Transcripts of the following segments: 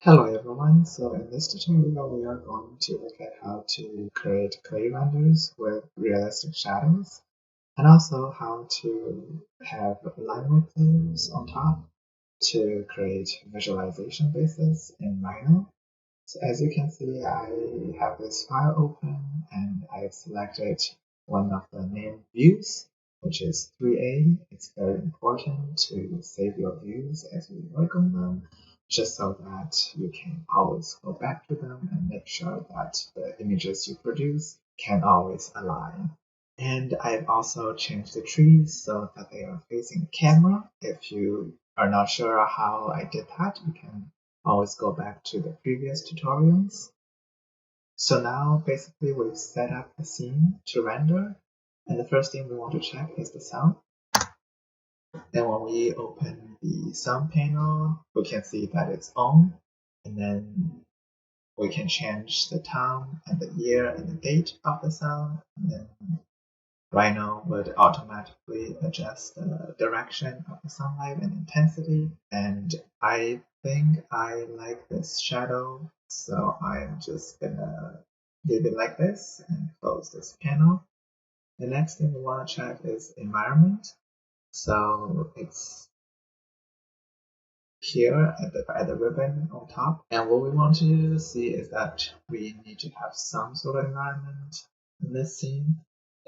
Hello everyone, so in this tutorial we are going to look at how to create clay renders with realistic shadows and also how to have linework layers on top to create visualization bases in Rhino. So as you can see, I have this file open and I've selected one of the main views, which is 3A. It's very important to save your views as you work on them, just so that you can always go back to them and make sure that the images you produce can always align. And I've also changed the trees so that they are facing the camera. If you are not sure how I did that, you can always go back to the previous tutorials. So now basically we've set up the scene to render, and the first thing we want to check is the sound. Then when we open the sound panel, we can see that it's on, and then we can change the time and the year and the date of the sound, and then Rhino would automatically adjust the direction of the sunlight and intensity. And I think I like this shadow, so I'm just gonna leave it like this and close this panel. The next thing we want to check is environment. So it's here at the ribbon on top. And what we want to see is that we need to have some sort of environment in this scene.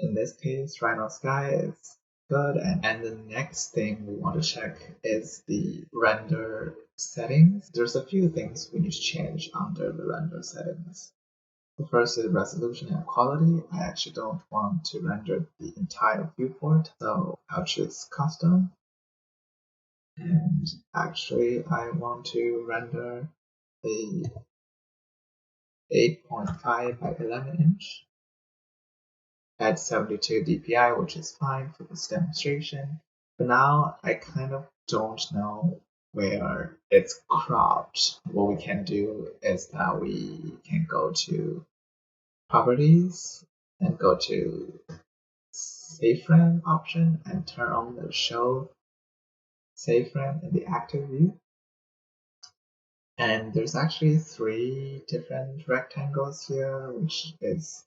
In this case, Rhino Sky is good. And the next thing we want to check is the render settings. There's a few things we need to change under the render settings. The first is resolution and quality. I actually don't want to render the entire viewport, so I'll choose custom. And actually I want to render a 8.5 by 11 inch at 72 dpi, which is fine for this demonstration. But now I kind of don't know where it's cropped. What we can do is that we can go to properties and go to save frame option and turn on the show save frame in the active view. And there's actually 3 different rectangles here, which is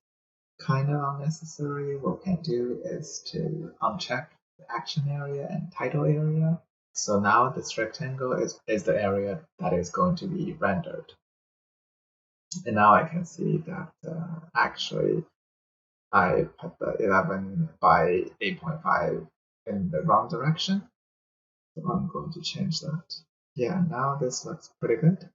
kind of unnecessary. What we can do is to uncheck the action area and title area. So now this rectangle is the area that is going to be rendered. And now I can see that actually I put the 11 by 8.5 in the wrong direction. So I'm going to change that. Yeah, now this looks pretty good.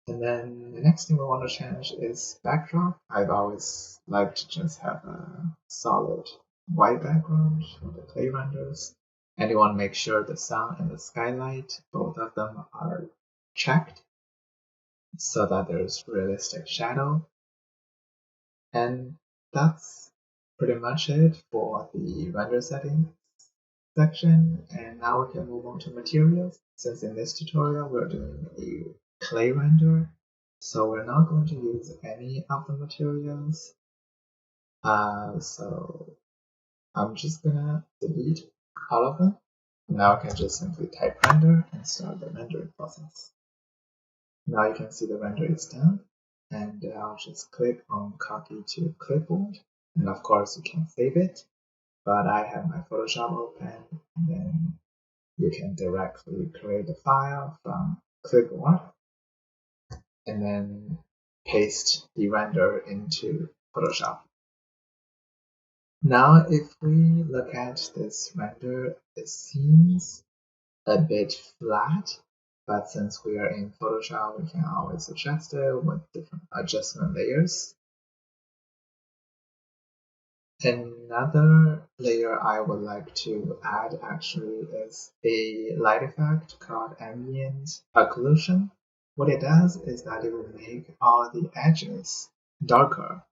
And then the next thing we want to change is backdrop. I've always liked to just have a solid white background for the clay renders. And you want to make sure the sun and the skylight, both of them are checked so that there's realistic shadow. And that's pretty much it for the render settings section. And now we can move on to materials. Since in this tutorial we're doing a clay render, so we're not going to use any of the materials. So I'm just gonna delete all of them. Now I can just simply type render and start the rendering process. Now you can see the render is done, and I'll just click on copy to clipboard, and of course you can save it, but I have my Photoshop open, and then you can directly create the file from clipboard and then paste the render into Photoshop. Now if we look at this render, it seems a bit flat, but since we are in Photoshop, we can always adjust it with different adjustment layers. Another layer I would like to add actually is a light effect called ambient occlusion. What it does is that it will make all the edges darker,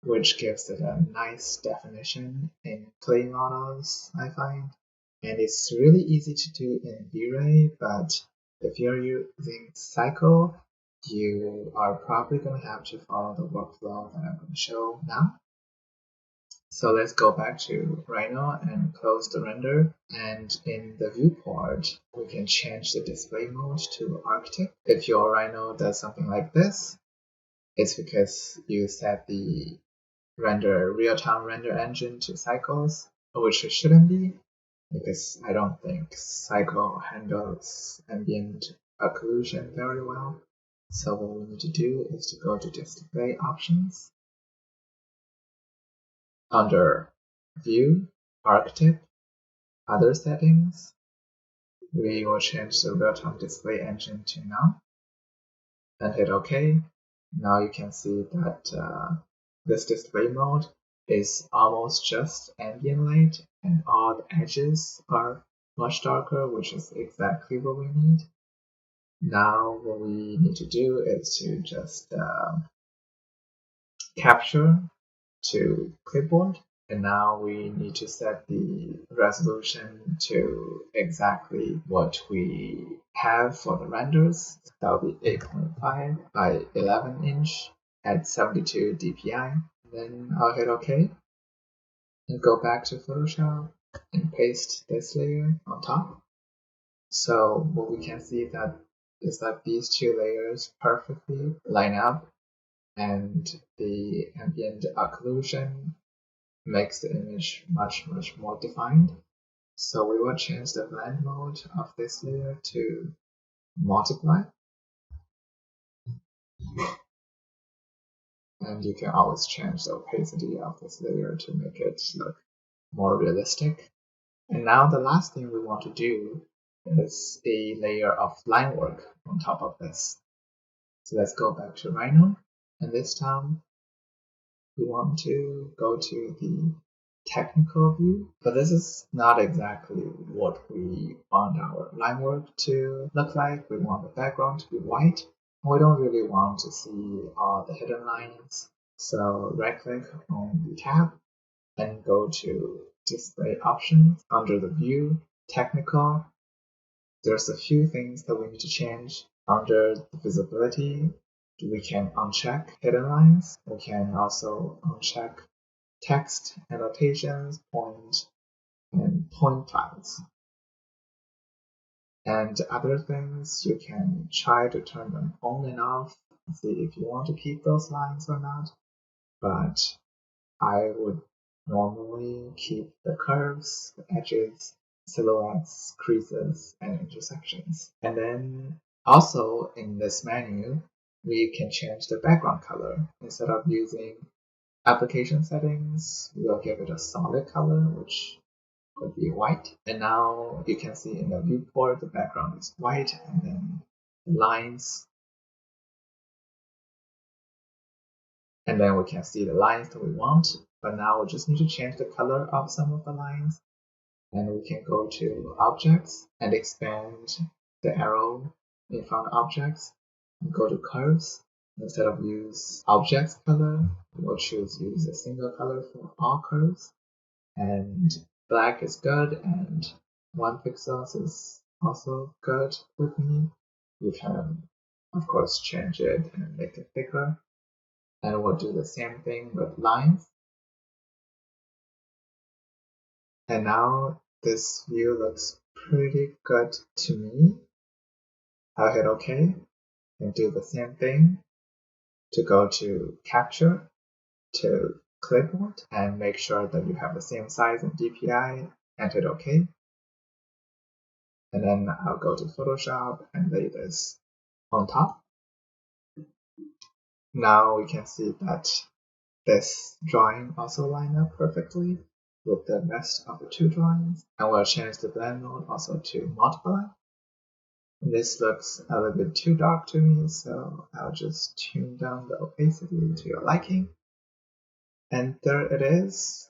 which gives it a nice definition in clay models, I find. And it's really easy to do in V-Ray, but if you're using Cycle, you are probably going to have to follow the workflow that I'm going to show now. So let's go back to Rhino and close the render. And in the viewport, we can change the display mode to Arctic. If your Rhino does something like this, it's because you set the real-time render engine to cycles, which it shouldn't be, because I don't think cycle handles ambient occlusion very well. So what we need to do is to go to display options. Under view, archetype, other settings, we will change the real-time display engine to none and hit OK. Now you can see that this display mode is almost just ambient light and all the edges are much darker, which is exactly what we need. Now what we need to do is to just capture to clipboard, and now we need to set the resolution to exactly what we have for the renders. That will be 8.5 by 11 inch at 72 dpi. Then I'll hit OK and go back to Photoshop and paste this layer on top. So what we can see is that these two layers perfectly line up, and the ambient occlusion makes the image much more defined. So we will change the blend mode of this layer to multiply, and you can always change the opacity of this layer to make it look more realistic. And now the last thing we want to do is a layer of line work on top of this. So let's go back to Rhino, and this time we want to go to the technical view, but this is not exactly what we want our line work to look like. We want the background to be white, and we don't really want to see all the hidden lines. So right click on the tab and go to display options. Under the view, technical, there's a few things that we need to change. Under the visibility, we can uncheck hidden lines. We can also uncheck text annotations, point clouds. And other things, you can try to turn them on and off, see if you want to keep those lines or not. But I would normally keep the curves, the edges, silhouettes, creases, and intersections. And then also in this menu, we can change the background color. Instead of using application settings, we'll give it a solid color, which could be white. And now you can see in the viewport, the background is white, and then the lines, and then we can see the lines that we want. But now we just need to change the color of some of the lines, and we can go to objects and expand the arrow in front of objects and go to curves. Instead of use objects color, we'll choose use a single color for all curves, and black is good, and 1 pixels is also good with me. You can of course change it and make it bigger, and we'll do the same thing with lines. And now this view looks pretty good to me. I'll hit OK and do the same thing to go to capture, to clipboard, and make sure that you have the same size and DPI, and hit OK. And then I'll go to Photoshop and lay this on top. Now we can see that this drawing also lines up perfectly with the rest of the two drawings. And we'll change the blend mode also to multiply. This looks a little bit too dark to me, so I'll just tune down the opacity to your liking. And there it is.